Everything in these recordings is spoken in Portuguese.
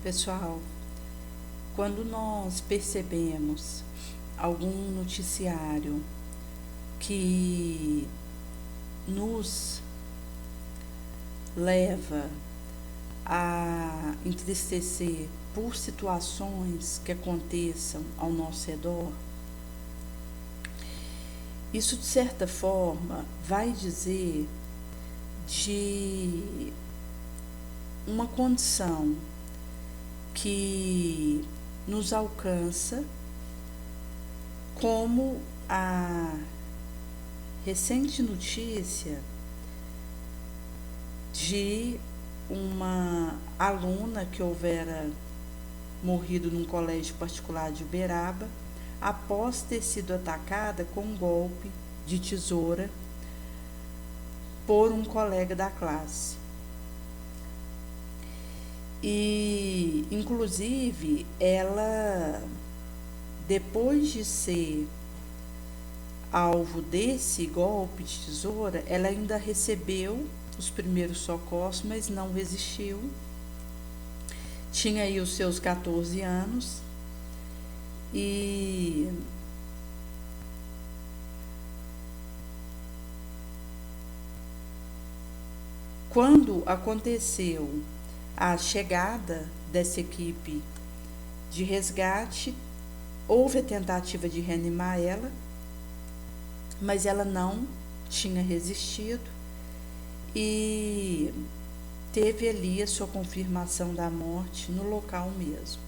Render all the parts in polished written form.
Pessoal, quando nós percebemos algum noticiário que nos leva a entristecer por situações que aconteçam ao nosso redor, isso de certa forma vai dizer de uma condição que nos alcança, como a recente notícia de uma aluna que houvera morrido num colégio particular de Uberaba após ter sido atacada com um golpe de tesoura por um colega da classe. E, inclusive, ela, depois de ser alvo desse golpe de tesoura, ela ainda recebeu os primeiros socorros, mas não resistiu. Tinha aí os seus 14 anos e quando aconteceu a chegada dessa equipe de resgate, houve a tentativa de reanimar ela, mas ela não tinha resistido e teve ali a sua confirmação da morte no local mesmo.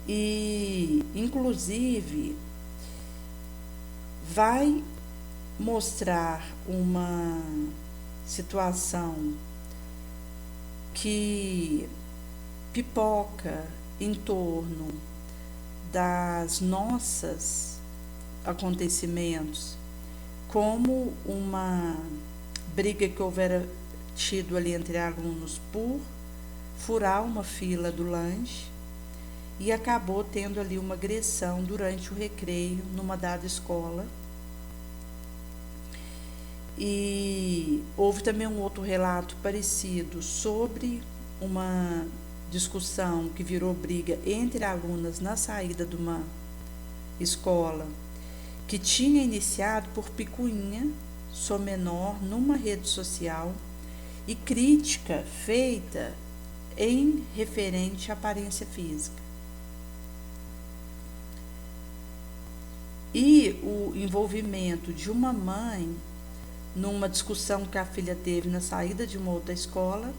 E, inclusive, vai mostrar uma situação que pipoca em torno das nossos acontecimentos, como uma briga que houvera tido ali entre alunos por furar uma fila do lanche e acabou tendo ali uma agressão durante o recreio numa dada escola. E houve também um outro relato parecido sobre uma discussão que virou briga entre alunas na saída de uma escola que tinha iniciado por picuinha menor numa rede social e crítica feita em referente à aparência física. E o envolvimento de uma mãe numa discussão que a filha teve na saída de uma outra escola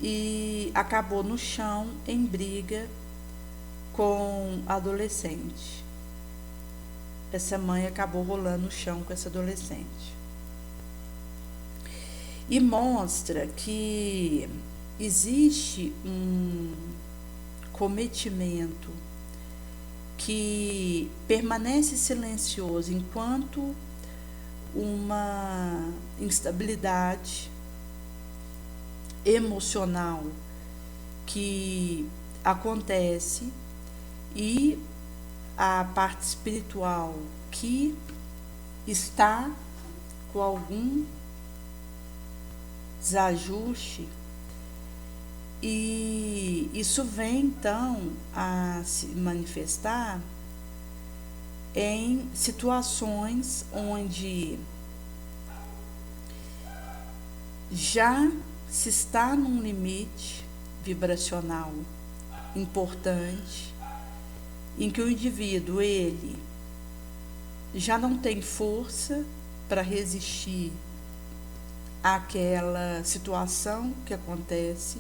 e acabou no chão em briga com a adolescente. Essa mãe acabou rolando no chão com essa adolescente. E mostra que existe um cometimento que permanece silencioso enquanto uma instabilidade emocional que acontece e a parte espiritual que está com algum desajuste, e isso vem então a se manifestar em situações onde já se está num limite vibracional importante, em que o indivíduo ele já não tem força para resistir àquela situação que acontece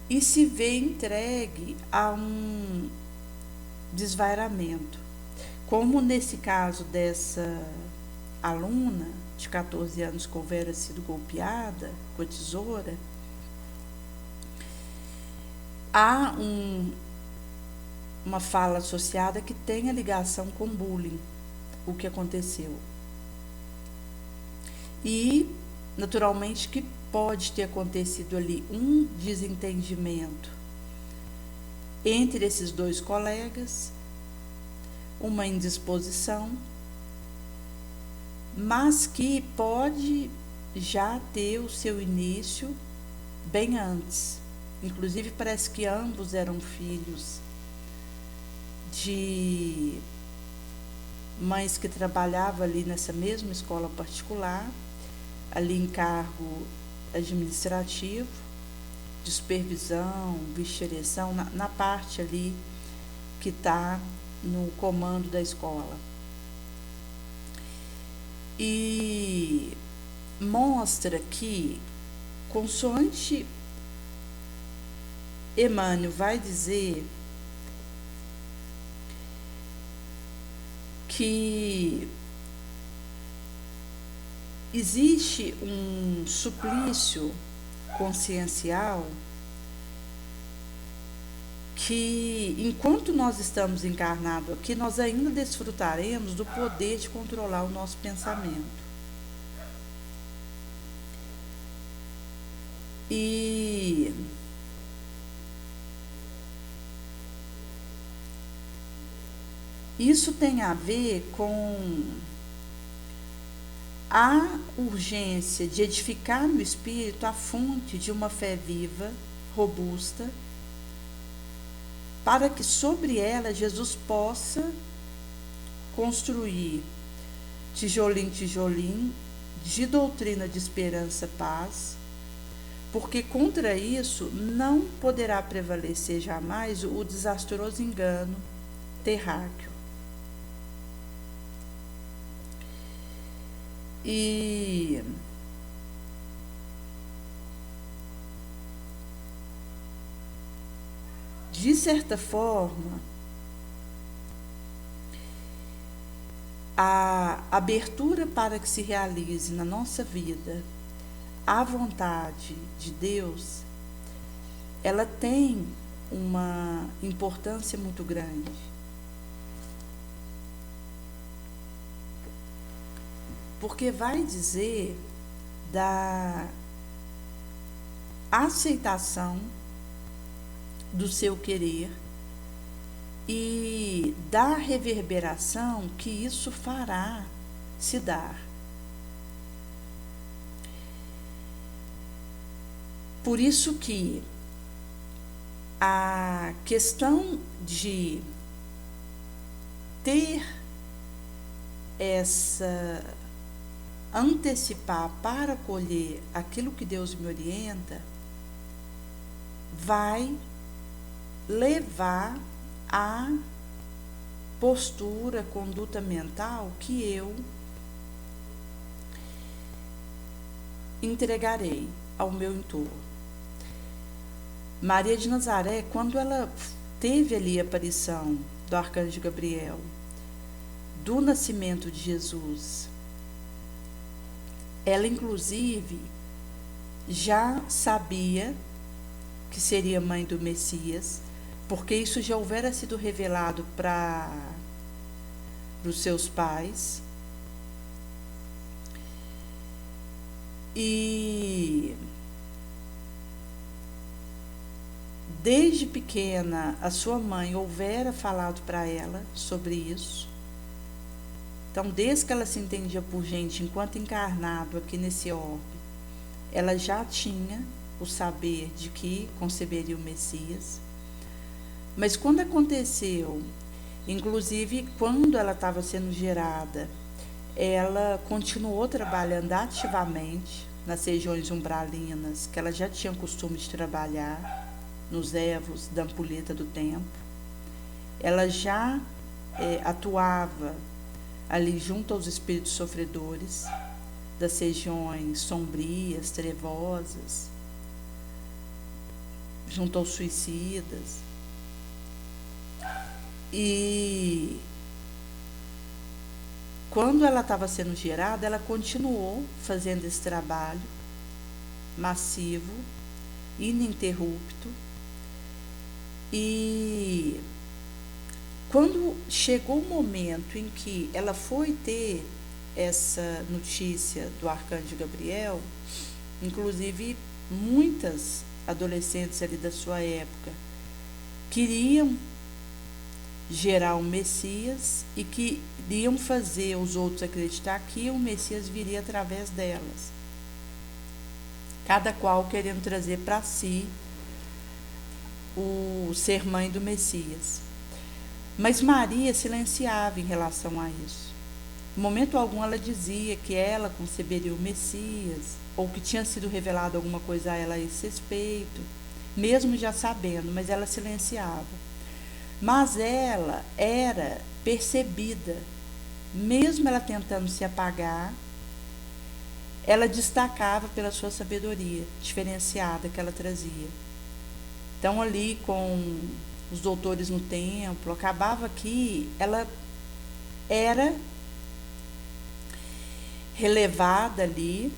e se vê entregue a um desvairamento, como nesse caso dessa aluna de 14 anos que houvera sido golpeada com a tesoura. Há uma fala associada que tem a ligação com bullying, o que aconteceu. E, naturalmente, que pode ter acontecido ali um desentendimento entre esses dois colegas, uma indisposição, mas que pode já ter o seu início bem antes. Inclusive, parece que ambos eram filhos de mães que trabalhavam ali nessa mesma escola particular, ali em cargo administrativo, de supervisão, direção, na parte ali que está no comando da escola. E mostra que, consoante Emmanuel vai dizer que existe um suplício consciencial que, enquanto nós estamos encarnados aqui, nós ainda desfrutaremos do poder de controlar o nosso pensamento. E isso tem a ver com a urgência de edificar no espírito a fonte de uma fé viva, robusta, para que sobre ela Jesus possa construir tijolinho, tijolinho, de doutrina de esperança, paz, porque contra isso não poderá prevalecer jamais o desastroso engano terráqueo. E de certa forma, a abertura para que se realize na nossa vida a vontade de Deus, ela tem uma importância muito grande. Porque vai dizer da aceitação do seu querer e da reverberação que isso fará se dar. Por isso que a questão de ter essa antecipar para colher aquilo que Deus me orienta, vai levar à postura, conduta mental que eu entregarei ao meu entorno. Maria de Nazaré, quando ela teve ali a aparição do arcanjo Gabriel, do nascimento de Jesus, ela inclusive já sabia que seria mãe do Messias, porque isso já houvera sido revelado para os seus pais. E desde pequena a sua mãe houvera falado para ela sobre isso. Então, desde que ela se entendia por gente enquanto encarnado aqui nesse orbe, ela já tinha o saber de que conceberia o Messias. Mas quando aconteceu, inclusive quando ela estava sendo gerada, ela continuou trabalhando ativamente nas regiões umbralinas, que ela já tinha costume de trabalhar, nos evos da ampulheta do tempo. Ela já atuava ali junto aos espíritos sofredores das regiões sombrias, trevosas, junto aos suicidas. E quando ela estava sendo gerada, ela continuou fazendo esse trabalho massivo, ininterrupto. E quando chegou o momento em que ela foi ter essa notícia do arcanjo Gabriel, inclusive muitas adolescentes ali da sua época queriam gerar um Messias e que iriam fazer os outros acreditar que o Messias viria através delas. cada qual querendo trazer para si o ser mãe do Messias. Mas Maria silenciava em relação a isso. Em momento algum ela dizia que ela conceberia o Messias, ou que tinha sido revelado alguma coisa a ela a esse respeito, mesmo já sabendo, mas ela silenciava. Mas ela era percebida, mesmo ela tentando se apagar, ela destacava pela sua sabedoria diferenciada que ela trazia. Então, ali com os doutores no templo, acabava que ela era relevada ali,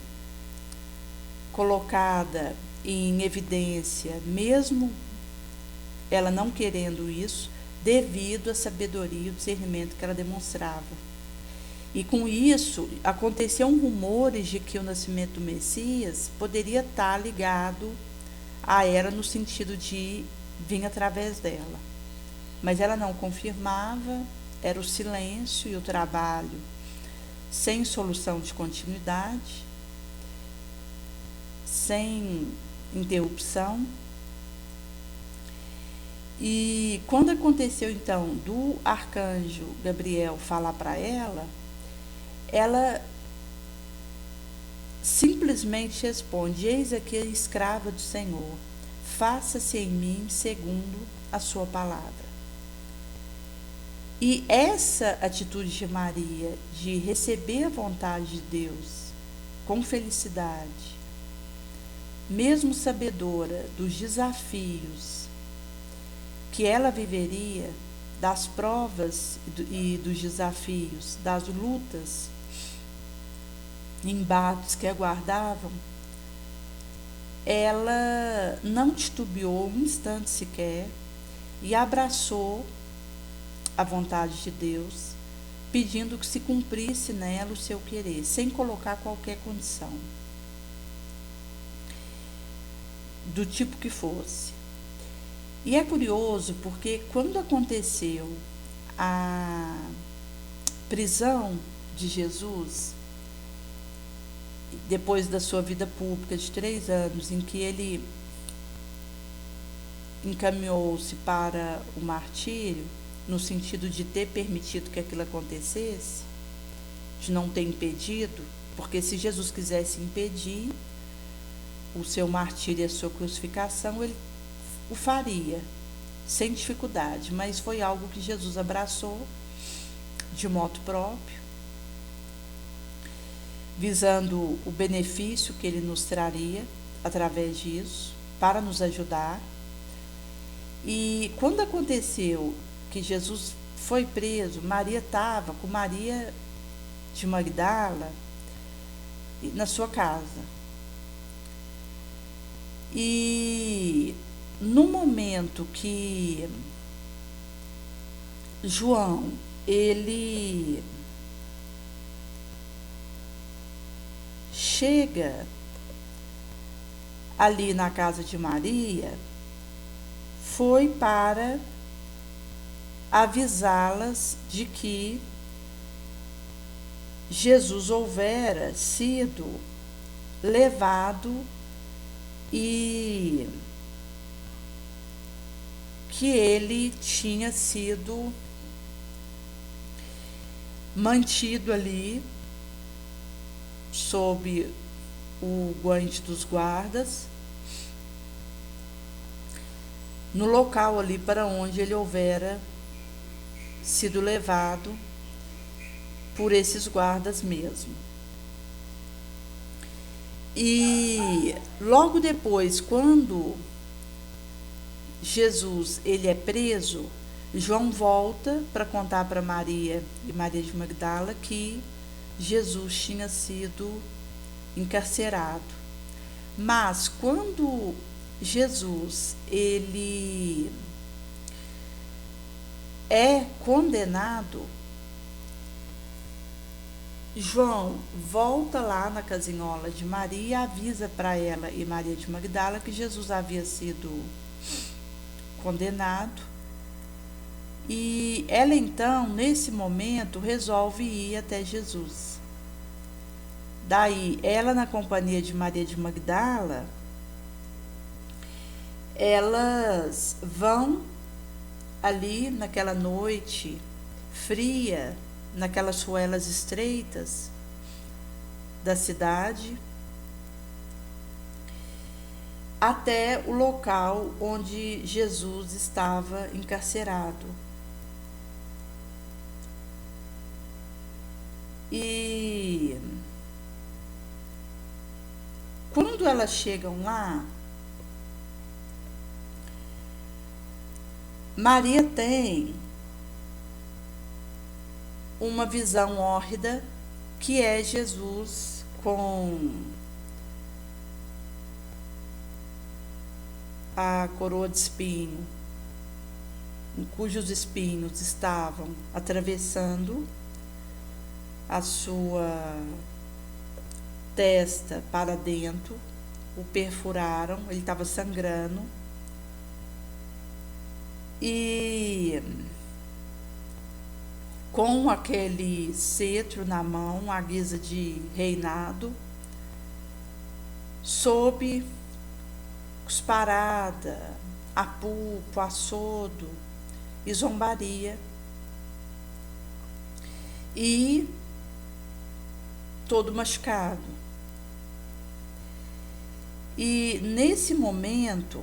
colocada em evidência, mesmo ela não querendo isso, devido à sabedoria e o discernimento que ela demonstrava. E com isso, aconteciam rumores de que o nascimento do Messias poderia estar ligado a ela no sentido de vir através dela. Mas ela não confirmava, era o silêncio e o trabalho sem solução de continuidade, sem interrupção. E quando aconteceu então do arcanjo Gabriel falar para ela, ela simplesmente responde: eis aqui a escrava do Senhor, faça-se em mim segundo a sua palavra. E essa atitude de Maria, de receber a vontade de Deus com felicidade, mesmo sabedora dos desafios que ela viveria, das provas e dos desafios, das lutas, embates que aguardavam, ela não titubeou um instante sequer e abraçou a vontade de Deus, pedindo que se cumprisse nela o seu querer, sem colocar qualquer condição, do tipo que fosse. E é curioso porque quando aconteceu a prisão de Jesus, depois da sua vida pública de 3 anos, em que ele encaminhou-se para o martírio, no sentido de ter permitido que aquilo acontecesse, de não ter impedido, porque se Jesus quisesse impedir o seu martírio e a sua crucificação, ele o faria, sem dificuldade, mas foi algo que Jesus abraçou de modo próprio, visando o benefício que ele nos traria através disso, para nos ajudar. E quando aconteceu que Jesus foi preso, Maria estava com Maria de Magdala na sua casa. E no momento que João, ele chega ali na casa de Maria, foi para avisá-las de que Jesus houvera sido levado e que ele tinha sido mantido ali sob o guante dos guardas, no local ali para onde ele houvera sido levado por esses guardas mesmo. E logo depois, quando Jesus ele é preso, João volta para contar para Maria e Maria de Magdala que Jesus tinha sido encarcerado. Mas quando Jesus ele é condenado, João volta lá na casinhola de Maria e avisa para ela e Maria de Magdala que Jesus havia sido condenado. E ela então, nesse momento, resolve ir até Jesus. Daí, ela na companhia de Maria de Magdala, elas vão ali naquela noite fria, naquelas ruelas estreitas da cidade, até o local onde Jesus estava encarcerado. E quando elas chegam lá, Maria tem uma visão hórrida, que é Jesus com a coroa de espinho, em cujos espinhos estavam atravessando a sua testa para dentro, o perfuraram, ele estava sangrando, e com aquele cetro na mão, à guisa de reinado, sob cusparada, apulpo, açodo e zombaria, e todo machucado. E nesse momento,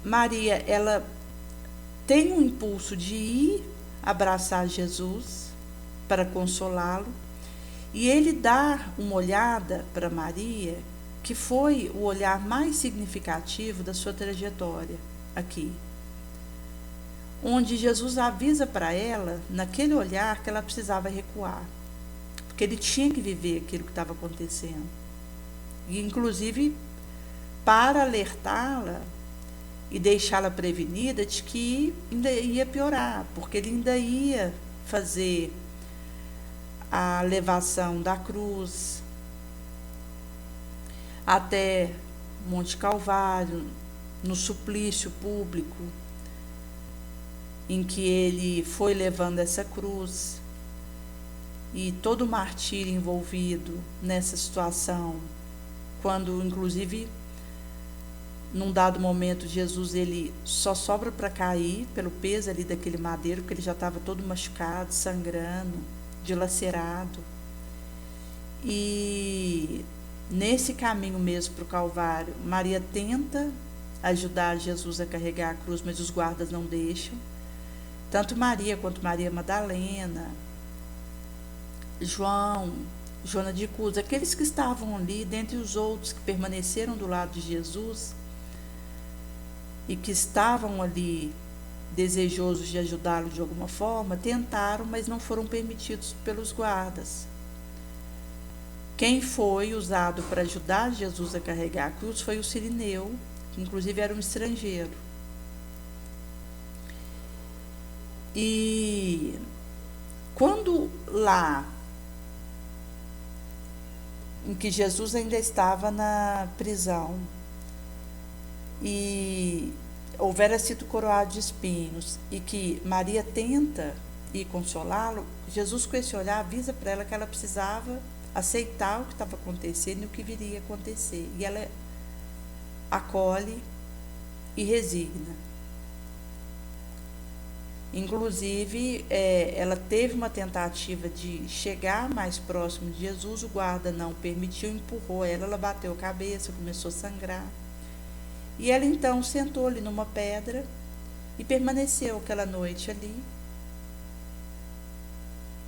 Maria, ela tem um impulso de ir abraçar Jesus para consolá-lo, e ele dá uma olhada para Maria, que foi o olhar mais significativo da sua trajetória aqui, onde Jesus avisa para ela, naquele olhar, que ela precisava recuar, porque ele tinha que viver aquilo que estava acontecendo, e inclusive para alertá-la e deixá-la prevenida de que ainda ia piorar, porque ele ainda ia fazer a levação da cruz até Monte Calvário, no suplício público em que ele foi levando essa cruz, e todo o martírio envolvido nessa situação, quando inclusive num dado momento Jesus ele só sobra para cair pelo peso ali daquele madeiro, porque ele já estava todo machucado, sangrando, dilacerado. E nesse caminho mesmo para o Calvário, Maria tenta ajudar Jesus a carregar a cruz, mas os guardas não deixam. Tanto Maria quanto Maria Madalena, João, Joana de Cus, aqueles que estavam ali, dentre os outros que permaneceram do lado de Jesus e que estavam ali desejosos de ajudá-lo de alguma forma, tentaram, mas não foram permitidos pelos guardas. Quem foi usado para ajudar Jesus a carregar a cruz foi o Cirineu, que inclusive era um estrangeiro. E quando lá, em que Jesus ainda estava na prisão, e houvera sido coroado de espinhos, e que Maria tenta ir consolá-lo, Jesus, com esse olhar, avisa para ela que ela precisava aceitar o que estava acontecendo e o que viria a acontecer. E ela acolhe e resigna. Inclusive, ela teve uma tentativa de chegar mais próximo de Jesus, o guarda não permitiu, empurrou ela, ela bateu a cabeça, começou a sangrar. E ela então sentou ali numa pedra e permaneceu aquela noite ali,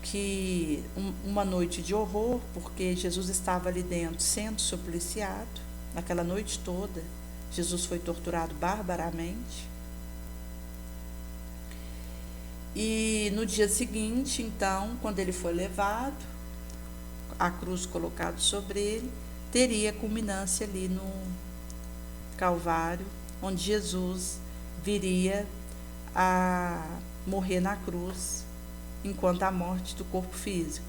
que uma noite de horror, porque Jesus estava ali dentro sendo supliciado, naquela noite toda, Jesus foi torturado barbaramente. E no dia seguinte, então, quando ele foi levado, a cruz colocada sobre ele, teria culminância ali no Calvário, onde Jesus viria a morrer na cruz, enquanto a morte do corpo físico.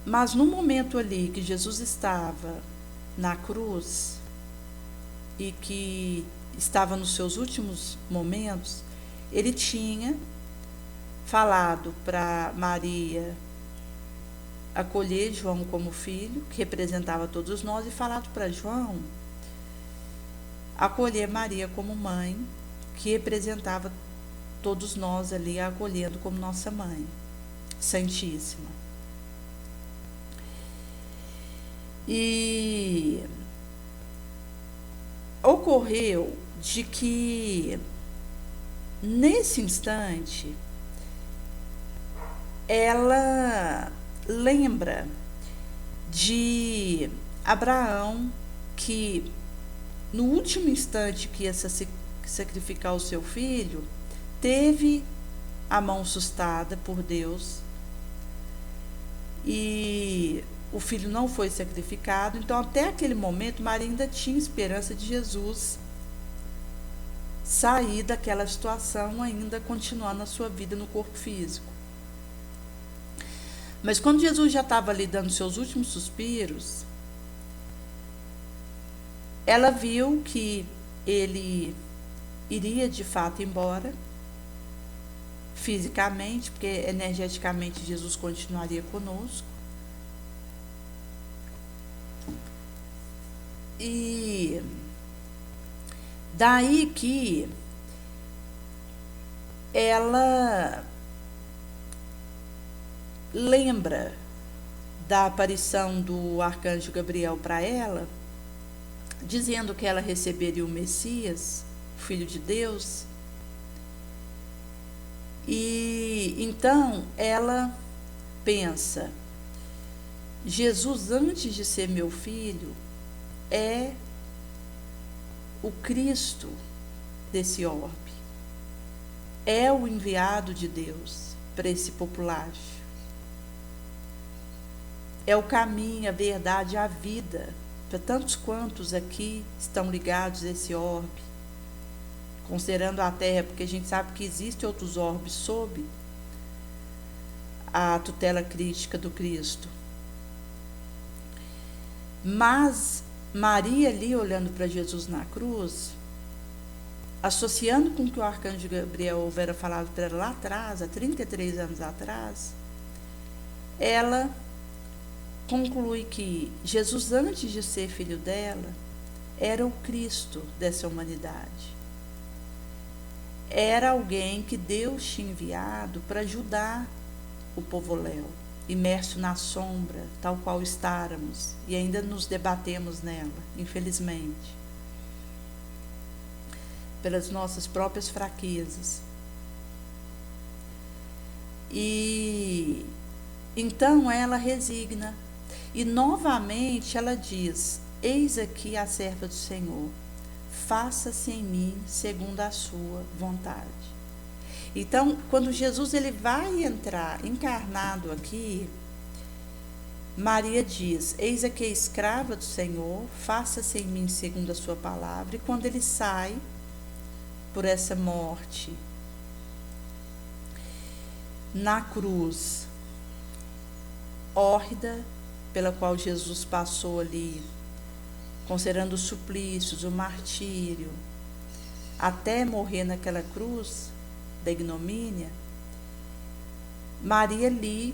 Mas no momento ali que Jesus estava na cruz e que estava nos seus últimos momentos, ele tinha falado para Maria acolher João como filho, que representava todos nós, e falado para João acolher Maria como mãe, que representava todos nós ali, acolhendo como nossa mãe santíssima. E ocorreu de que nesse instante ela lembra de Abraão, que no último instante que ia sacrificar o seu filho, teve a mão sustada por Deus e o filho não foi sacrificado. Então, até aquele momento, Maria ainda tinha esperança de Jesus sair daquela situação, ainda continuando a sua vida no corpo físico. Mas quando Jesus já estava ali dando seus últimos suspiros, ela viu que ele iria de fato embora, fisicamente, porque energeticamente Jesus continuaria conosco. E daí que ela lembra da aparição do arcanjo Gabriel para ela, dizendo que ela receberia o Messias, o Filho de Deus. E então ela pensa: Jesus, antes de ser meu filho, é o Cristo desse orbe, é o enviado de Deus para esse populácio, é o caminho, a verdade, a vida para tantos quantos aqui estão ligados a esse orbe, considerando a Terra, porque a gente sabe que existem outros orbes sob a tutela crística do Cristo. Mas Maria ali olhando para Jesus na cruz, associando com o que o arcanjo Gabriel houvera falado para ela lá atrás, há 33 anos atrás, ela conclui que Jesus, antes de ser filho dela, era o Cristo dessa humanidade. Era alguém que Deus tinha enviado para ajudar o povoléu, imerso na sombra, tal qual estávamos, e ainda nos debatemos nela, infelizmente, pelas nossas próprias fraquezas. E então ela resigna, e novamente ela diz: eis aqui a serva do Senhor, faça-se em mim segundo a sua vontade. Então, quando Jesus ele vai entrar encarnado aqui, Maria diz: eis aqui a escrava do Senhor, faça-se em mim segundo a sua palavra. E quando ele sai por essa morte na cruz hórrida, pela qual Jesus passou ali, considerando os suplícios, o martírio, até morrer naquela cruz da ignomínia, Maria ali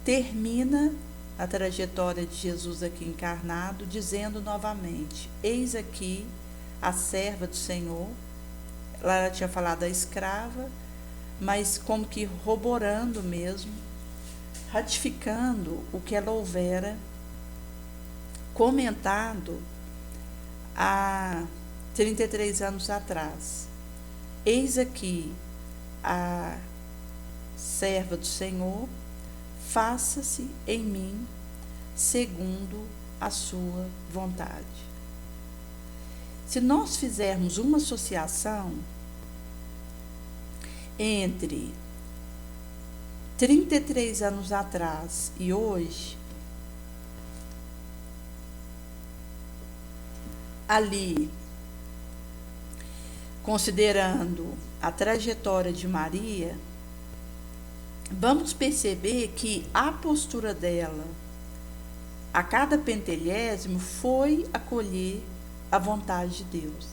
termina a trajetória de Jesus aqui encarnado, dizendo novamente: eis aqui a serva do Senhor. Lá ela tinha falado a escrava, mas como que corroborando mesmo, ratificando o que ela houvera comentado há 33 anos atrás. Eis aqui a serva do Senhor, faça-se em mim segundo a sua vontade. Se nós fizermos uma associação entre 33 anos atrás e hoje, ali, considerando a trajetória de Maria, vamos perceber que a postura dela a cada pentelésimo foi acolher a vontade de Deus.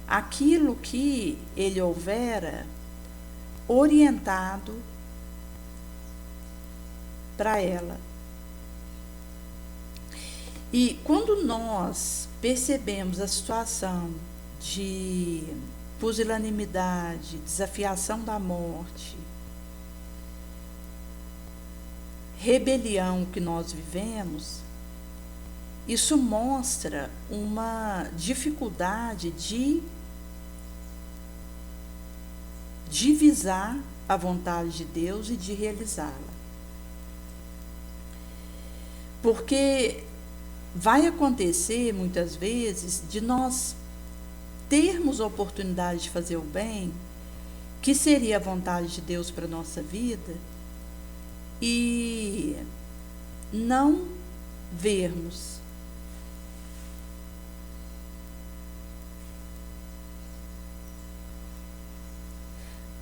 aquilo que ele houvera orientado para ela. E quando nós percebemos a situação de pusilanimidade, desafiação da morte, rebelião que nós vivemos, isso mostra uma dificuldade de divisar a vontade de Deus e de realizá-la. Porque vai acontecer muitas vezes de nós termos a oportunidade de fazer o bem, que seria a vontade de Deus para a nossa vida, e não vermos.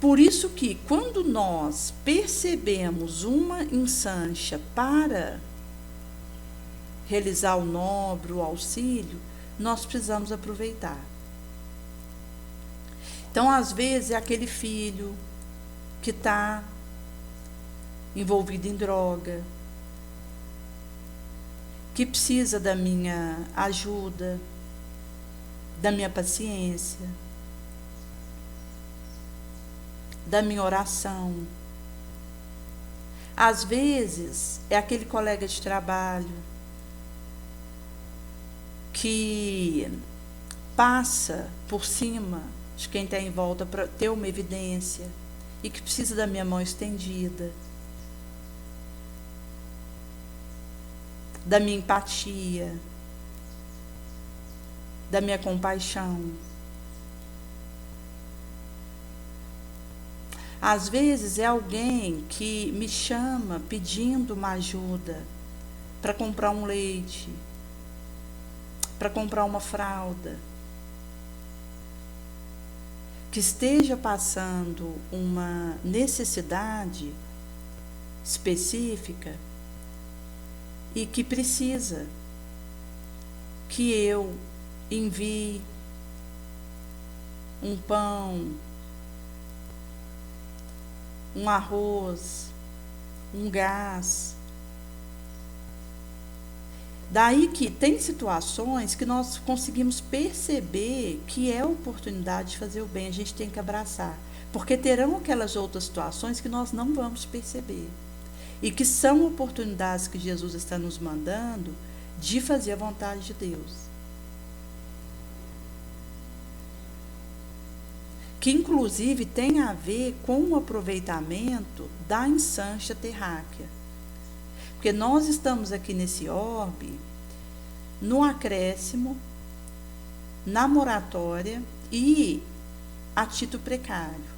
Por isso que, quando nós percebemos uma ensancha para realizar o nobre, o auxílio, nós precisamos aproveitar. Então, às vezes, é aquele filho que está envolvido em droga, que precisa da minha ajuda, da minha paciência, da minha oração. Às vezes, é aquele colega de trabalho que passa por cima de quem está em volta para ter uma evidência e que precisa da minha mão estendida, da minha empatia, da minha compaixão. Às vezes é alguém que me chama pedindo uma ajuda para comprar um leite, para comprar uma fralda, que esteja passando uma necessidade específica e que precisa que eu envie um pão, um arroz, um gás. Daí que tem situações que nós conseguimos perceber que é oportunidade de fazer o bem, a gente tem que abraçar. Porque terão aquelas outras situações que nós não vamos perceber. E que são oportunidades que Jesus está nos mandando de fazer a vontade de Deus. Que inclusive tem a ver com o aproveitamento da ensancha terráquea. Porque nós estamos aqui nesse orbe, no acréscimo, na moratória e a título precário.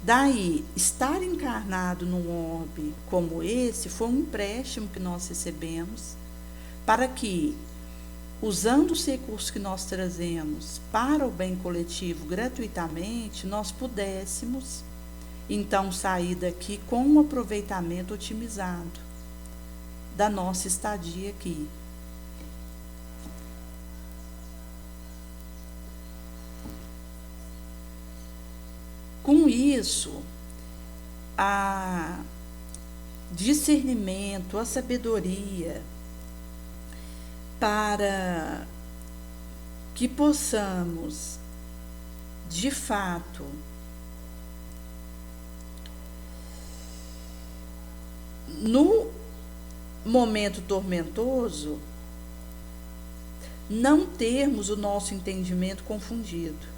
Daí, estar encarnado num orbe como esse foi um empréstimo que nós recebemos para que, usando os recursos que nós trazemos para o bem coletivo gratuitamente, nós pudéssemos então sair daqui com um aproveitamento otimizado da nossa estadia aqui. Com isso, a discernimento, a sabedoria, para que possamos, de fato, no momento tormentoso, não termos o nosso entendimento confundido.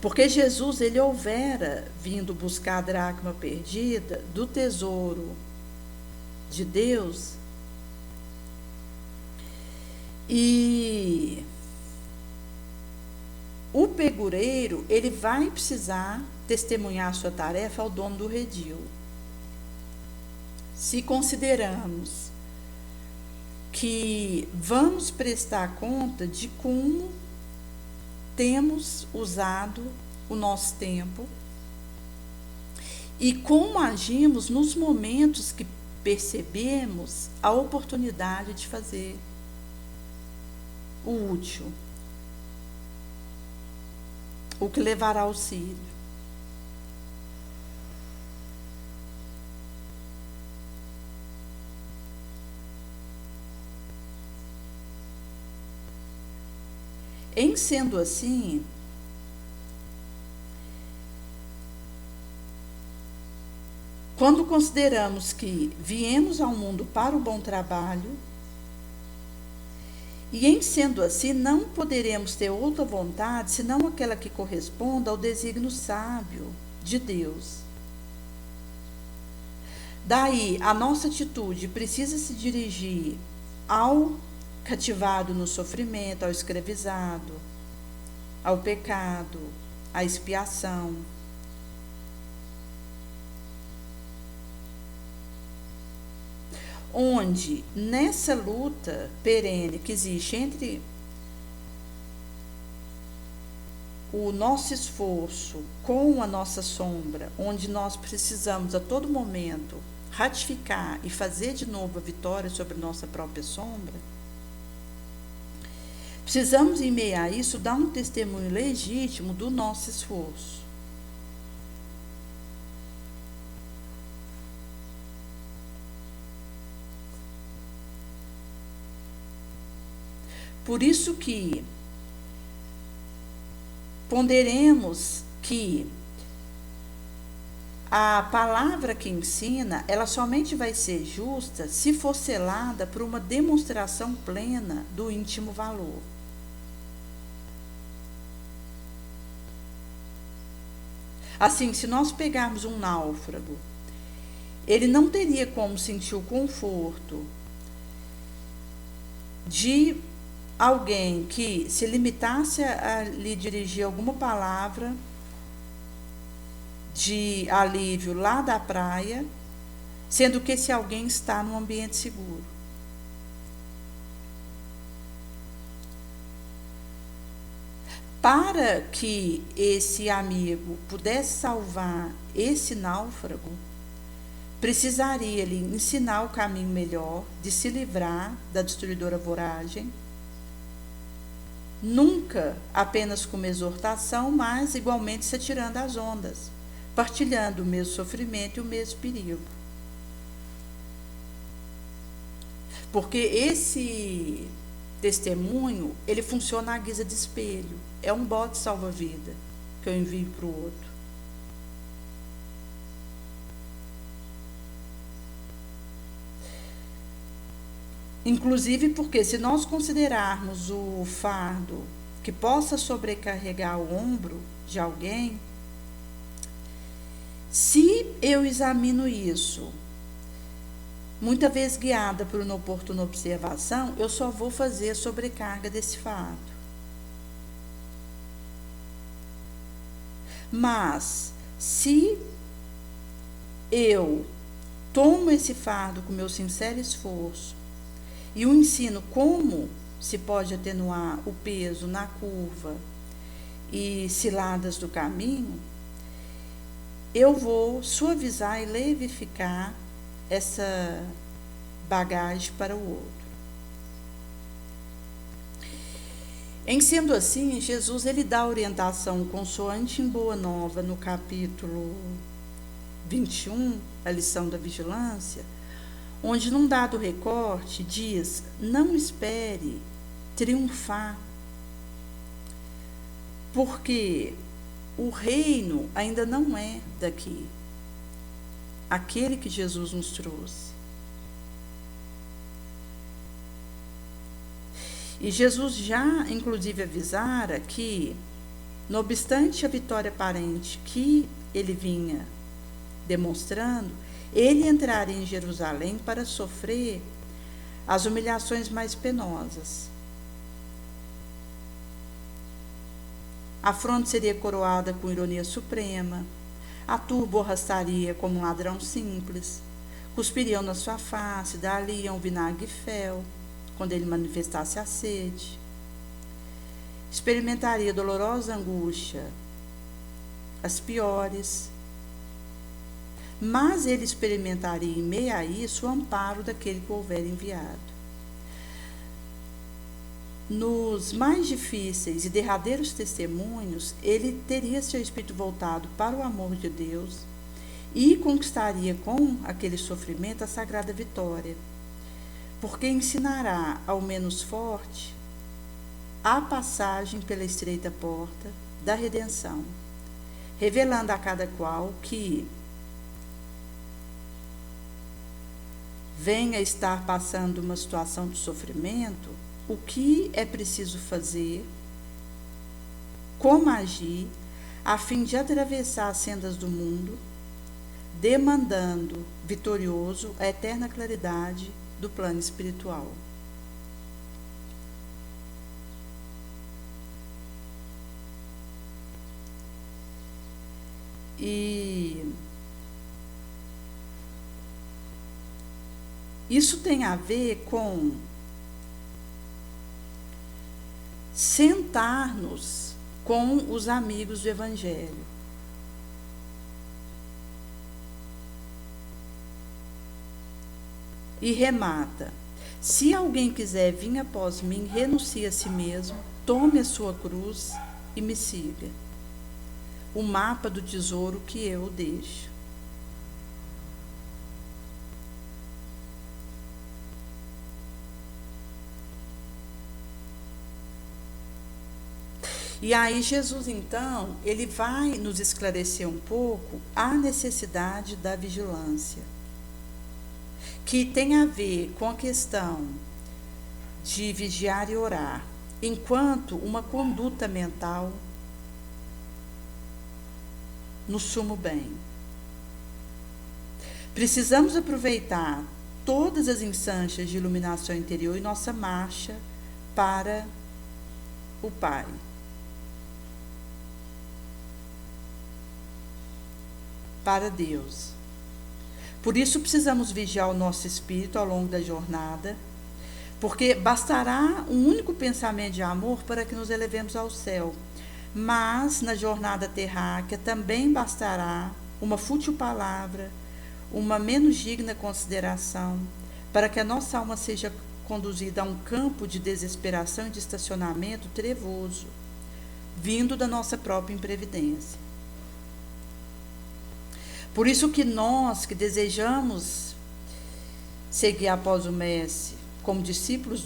Porque Jesus, ele houvera vindo buscar a dracma perdida do tesouro de Deus, e o pegureiro, ele vai precisar testemunhar a sua tarefa ao dono do redil. Se consideramos que vamos prestar conta de como temos usado o nosso tempo e como agimos nos momentos que percebemos a oportunidade de fazer o útil, o que levará auxílio. Em sendo assim, quando consideramos que viemos ao mundo para o bom trabalho, e em sendo assim, não poderemos ter outra vontade senão aquela que corresponda ao desígnio sábio de Deus. Daí, a nossa atitude precisa se dirigir ao cativado no sofrimento, ao escravizado, ao pecado, à expiação. Onde, nessa luta perene que existe entre o nosso esforço com a nossa sombra, onde nós precisamos a todo momento ratificar e fazer de novo a vitória sobre nossa própria sombra, precisamos, em meio a isso, dar um testemunho legítimo do nosso esforço. Por isso que ponderemos que a palavra que ensina, ela somente vai ser justa se for selada por uma demonstração plena do íntimo valor. Assim, se nós pegarmos um náufrago, ele não teria como sentir o conforto de alguém que se limitasse a lhe dirigir alguma palavra de alívio lá da praia, sendo que esse alguém está num ambiente seguro. Para que esse amigo pudesse salvar esse náufrago, precisaria ele ensinar o caminho melhor de se livrar da destruidora voragem, nunca apenas com uma exortação, mas igualmente se atirando às ondas, partilhando o mesmo sofrimento e o mesmo perigo. Porque esse testemunho, ele funciona à guisa de espelho. É um bote salva-vida que eu envio para o outro. Inclusive porque, se nós considerarmos o fardo que possa sobrecarregar o ombro de alguém, se eu examino isso, muitas vezes guiada por uma oportuna observação, eu só vou fazer a sobrecarga desse fardo. Mas, se eu tomo esse fardo com meu sincero esforço e o ensino como se pode atenuar o peso na curva e ciladas do caminho, eu vou suavizar e levificar essa bagagem para o outro. Em sendo assim, Jesus ele dá orientação consoante em Boa Nova, no capítulo 21, a lição da vigilância, onde num dado recorte diz: não espere triunfar, porque o reino ainda não é daqui, aquele que Jesus nos trouxe. E Jesus já, inclusive, avisara que, não obstante a vitória aparente que ele vinha demonstrando, ele entraria em Jerusalém para sofrer as humilhações mais penosas. A fronte seria coroada com ironia suprema, a turba o arrastaria como um ladrão simples, cuspiriam na sua face, dar-lhe-iam vinagre e fel, quando ele manifestasse a sede. Experimentaria dolorosa angústia, as piores, mas ele experimentaria em meio a isso o amparo daquele que o houver enviado. Nos mais difíceis e derradeiros testemunhos, ele teria seu espírito voltado para o amor de Deus e conquistaria com aquele sofrimento a sagrada vitória, porque ensinará ao menos forte a passagem pela estreita porta da redenção, revelando a cada qual que venha estar passando uma situação de sofrimento, o que é preciso fazer, como agir, a fim de atravessar as sendas do mundo, demandando vitorioso a eterna claridade do plano espiritual. E isso tem a ver com sentar-nos com os amigos do Evangelho. E remata: se alguém quiser vir após mim, renuncie a si mesmo, tome a sua cruz e me siga. O mapa do tesouro que eu deixo. E aí Jesus, então, ele vai nos esclarecer um pouco a necessidade da vigilância, que tem a ver com a questão de vigiar e orar, enquanto uma conduta mental no sumo bem. Precisamos aproveitar todas as instâncias de iluminação interior em nossa marcha para o Pai. Para Deus. Por isso precisamos vigiar o nosso espírito ao longo da jornada, porque bastará um único pensamento de amor para que nos elevemos ao céu. Mas na jornada terráquea também bastará uma fútil palavra, uma menos digna consideração, para que a nossa alma seja conduzida a um campo de desesperação e de estacionamento trevoso, vindo da nossa própria imprevidência. Por isso que nós, que desejamos seguir após o Mestre, como discípulos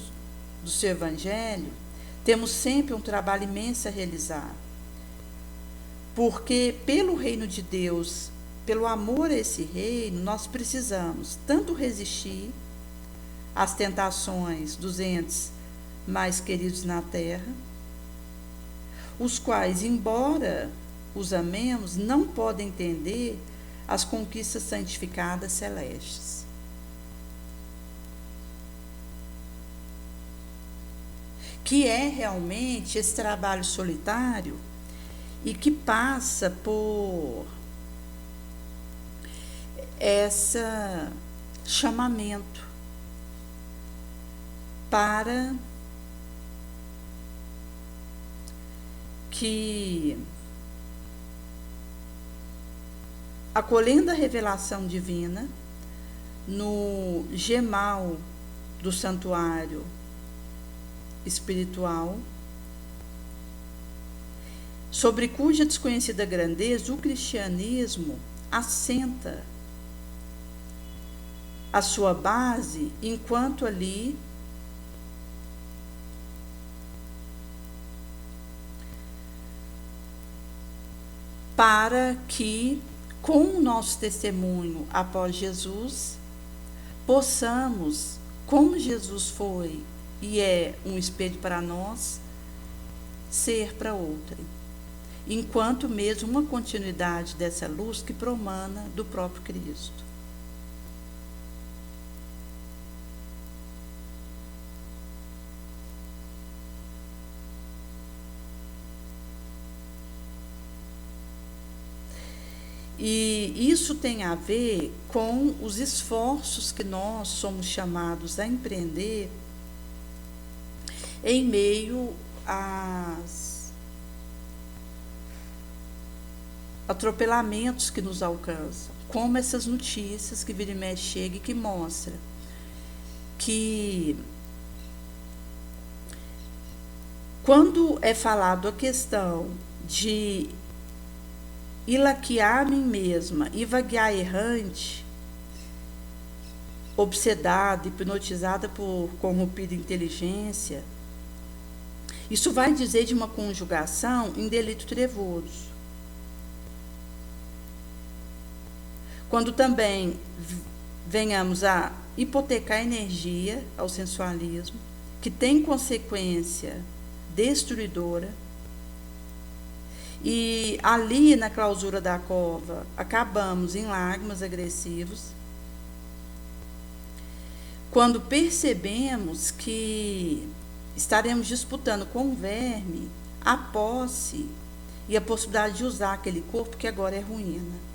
do seu Evangelho, temos sempre um trabalho imenso a realizar. Porque pelo reino de Deus, pelo amor a esse reino, nós precisamos tanto resistir às tentações dos entes mais queridos na terra, os quais, embora os amemos, não podem entender as conquistas santificadas celestes. Que é realmente esse trabalho solitário e que passa por esse chamamento para que, acolhendo a revelação divina no gemal do santuário espiritual, sobre cuja desconhecida grandeza o cristianismo assenta a sua base, enquanto ali para que, com o nosso testemunho após Jesus, possamos, como Jesus foi e é um espelho para nós, ser para outrem, enquanto mesmo uma continuidade dessa luz que promana do próprio Cristo. E isso tem a ver com os esforços que nós somos chamados a empreender em meio atropelamentos que nos alcançam, como essas notícias que vira e mexe chega e que mostra que quando é falado a questão de ilaquiar a mim mesma e vaguear errante, obsedada, hipnotizada por corrompida inteligência, isso vai dizer de uma conjugação em delito trevoso. Quando também venhamos a hipotecar energia ao sensualismo, que tem consequência destruidora, e ali na clausura da cova acabamos em lágrimas agressivos, quando percebemos que estaremos disputando com o verme a posse e a possibilidade de usar aquele corpo que agora é ruína.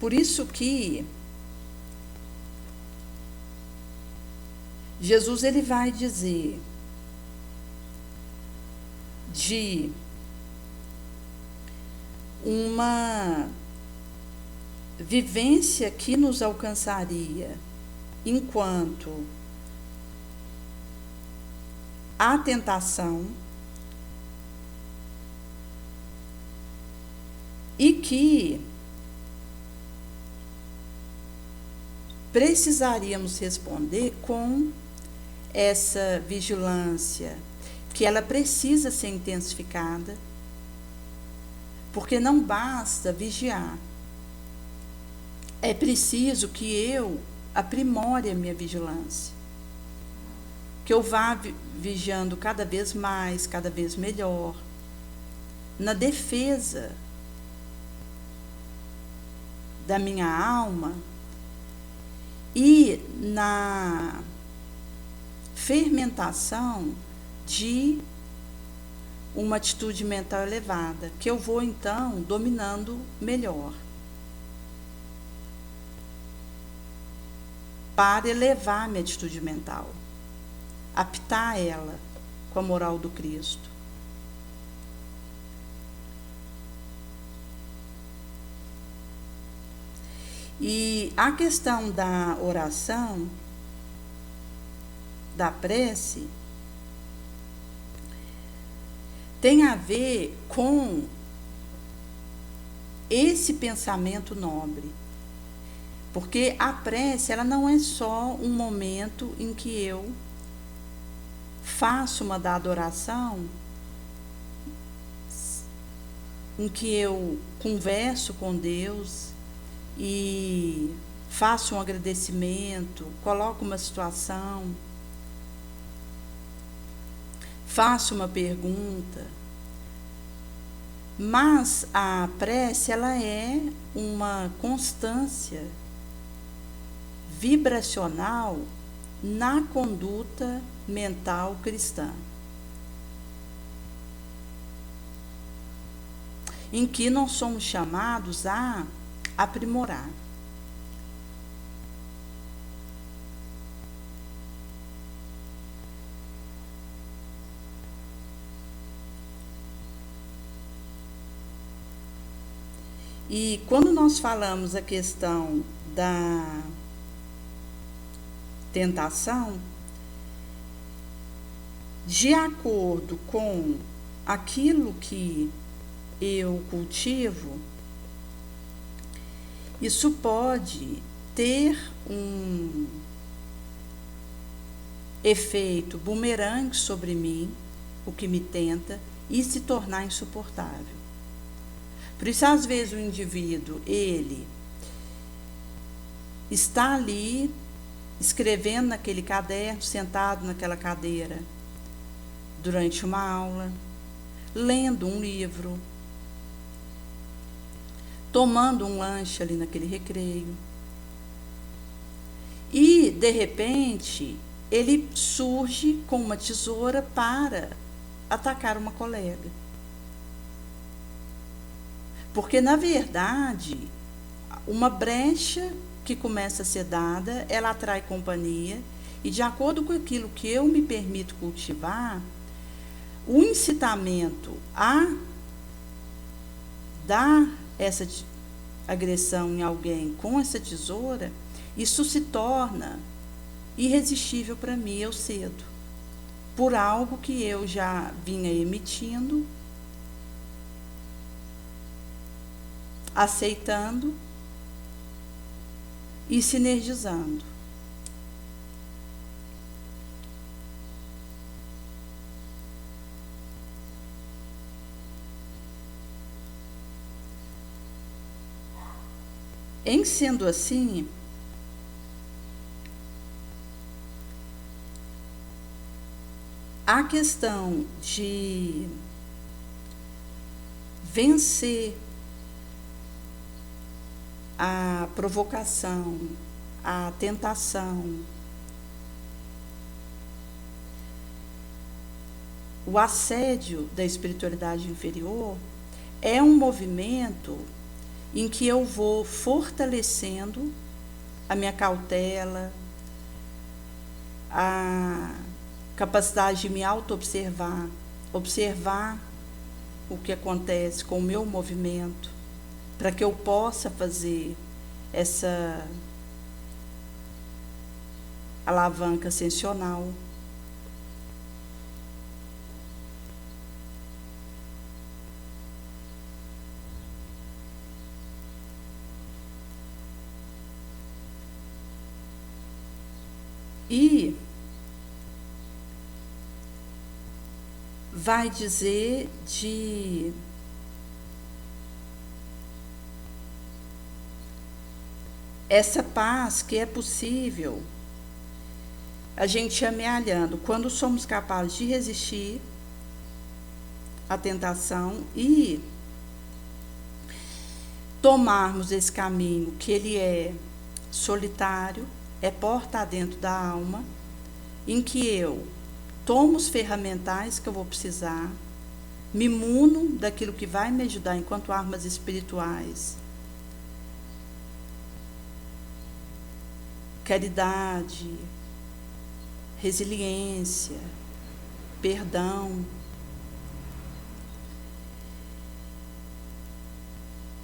Por isso que Jesus ele vai dizer de uma vivência que nos alcançaria enquanto a tentação e que precisaríamos responder com essa vigilância, que ela precisa ser intensificada, porque não basta vigiar. É preciso que eu aprimore a minha vigilância, que eu vá vigiando cada vez mais, cada vez melhor, na defesa da minha alma e na fermentação de uma atitude mental elevada, que eu vou então dominando melhor, para elevar minha atitude mental, apitar ela com a moral do Cristo. E a questão da oração, da prece, tem a ver com esse pensamento nobre. Porque a prece, ela não é só um momento em que eu faço uma dada oração, em que eu converso com Deus e faço um agradecimento, coloco uma situação, faço uma pergunta. Mas a prece, ela é uma constância vibracional na conduta mental cristã, em que nós somos chamados a aprimorar. E quando nós falamos a questão da tentação, de acordo com aquilo que eu cultivo, isso pode ter um efeito bumerangue sobre mim, o que me tenta, e se tornar insuportável. Por isso, às vezes, o indivíduo, ele está ali, escrevendo naquele caderno, sentado naquela cadeira, durante uma aula, lendo um livro, tomando um lanche ali naquele recreio. E, de repente, ele surge com uma tesoura para atacar uma colega. Porque, na verdade, uma brecha que começa a ser dada, ela atrai companhia, e de acordo com aquilo que eu me permito cultivar, o incitamento a dar essa agressão em alguém com essa tesoura, isso se torna irresistível para mim, eu cedo, por algo que eu já vinha emitindo, aceitando e sinergizando. Em sendo assim, a questão de vencer a provocação, a tentação, o assédio da espiritualidade inferior é um movimento em que eu vou fortalecendo a minha cautela, a capacidade de me auto-observar, observar o que acontece com o meu movimento, para que eu possa fazer essa alavanca ascensional. E vai dizer de essa paz que é possível a gente amealhando quando somos capazes de resistir à tentação e tomarmos esse caminho que ele é solitário, é porta adentro da alma, em que eu tomo os ferramentais que eu vou precisar, me muno daquilo que vai me ajudar enquanto armas espirituais, caridade, resiliência, perdão,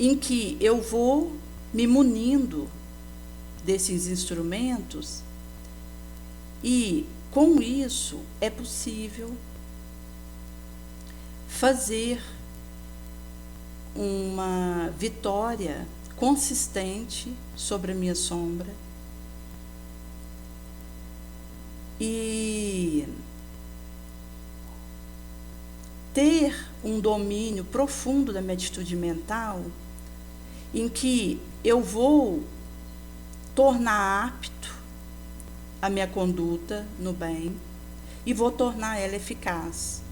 em que eu vou me munindo desses instrumentos e, com isso, é possível fazer uma vitória consistente sobre a minha sombra e ter um domínio profundo da minha atitude mental, em que eu vou tornar apto a minha conduta no bem e vou tornar ela eficaz,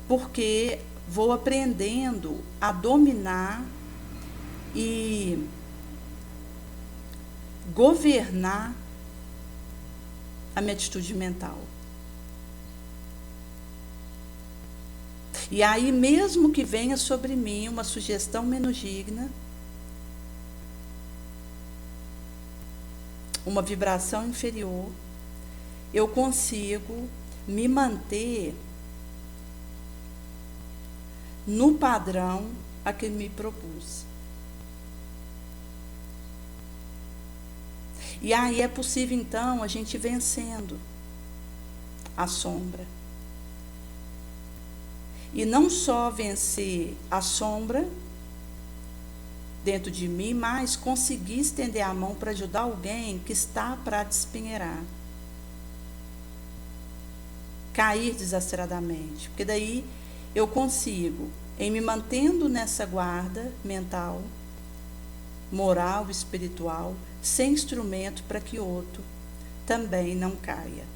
porque vou aprendendo a dominar e governar a minha atitude mental. E aí, mesmo que venha sobre mim uma sugestão menos digna, uma vibração inferior, eu consigo me manter no padrão a que me propus. E aí é possível, então, a gente ir vencendo a sombra. E não só vencer a sombra dentro de mim, mas conseguir estender a mão para ajudar alguém que está para despenheirar, cair desastradamente, porque daí eu consigo, em me mantendo nessa guarda mental, moral, espiritual, sem instrumento para que outro também não caia.